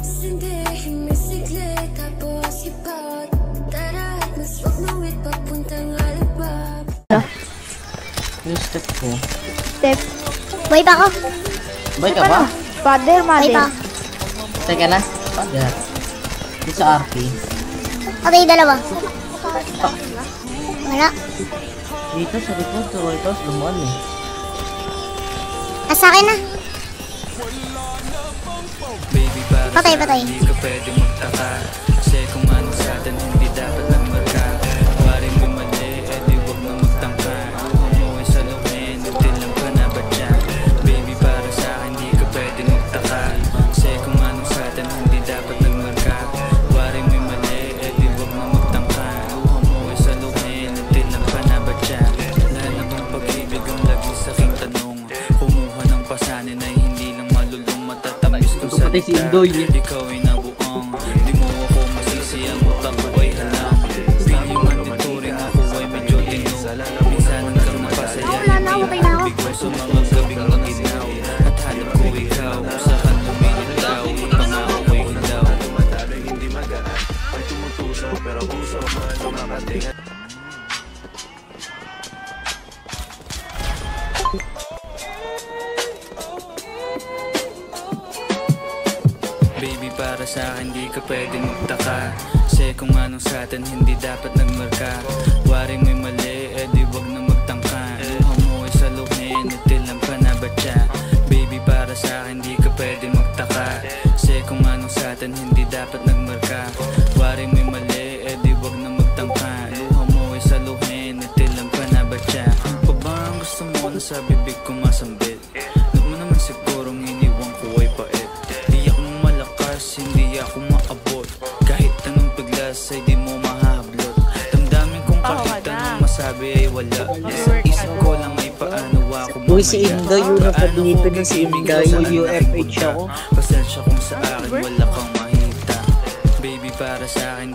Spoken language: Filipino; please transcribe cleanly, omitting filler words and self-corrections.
Sindihin may sigli, tapos ipot. Tara at mas wag mawit papuntang alibag. Yung step ko. Step. Boy pa ako. Boy ka ba? Father, mother. Boy pa. Teka lang. Father. Yung sa RP. Okay, dalawa. Wala. Dito sa likod. Sa White House. Lumaan eh. Sa akin na. Patay, patay. Hindi ka pwede magtaka kasi kung ano sa atin hindi dapat nang marka. Waring may mali, edi wag na magtangka. Umuwi sa luhin, nagtilang ka na ba dyan? Baby, para sa akin hindi ka pwede magtaka kasi kung ano sa atin hindi dapat nang marka. Waring may mali, edi wag na magtangka. Umuwi sa luhin, nagtilang ka na ba dyan? Lahat na bang pag-ibig ang lagi sa aking tanong? Kumuha ng pasanin ay hindi lang malulong matatamis kung sa Si Indoy. ikaw ay nabuong, di mo ako masisi, ang utak ko ay halang. Pili man dituring ako ay medyo tino. Minsan hanggang napasaya, hindi ang bigo sa mga gabing maginaw. At hanap ko ikaw, saan lumilitaw, pangako ko'y hilaw. Hindi magaan, ay tumutuso, pero puso man lumakating. Baby, para sa akin di ka pwedeng magtaka kasi kung anong sa atin hindi dapat nagmarka. Waring may mali, edi wag na magtangka. Umuwi sa luhin, natilam ka na ba siya? Baby, para sa akin di ka pwedeng magtaka kasi kung anong sa atin hindi dapat nagmarka. Waring may mali, edi wag na magtangka. Umuwi sa luhin, natilam ka na ba siya? Pa ba ang gusto mo na sa bibig ko masambit? Alam mo naman sigurong iniwan ko ay pait. Hindi ako maabot kahit anong piglas ay di mo mahablot. Damdamin kong kahit anong masabi ay wala. Sa isip ko lang ay paano ako mamaya. Uy, si Indoy yung nakadito na si Indoy UFH ako. Pasensya kung sa akin wala kang mahita. Baby, para sa akin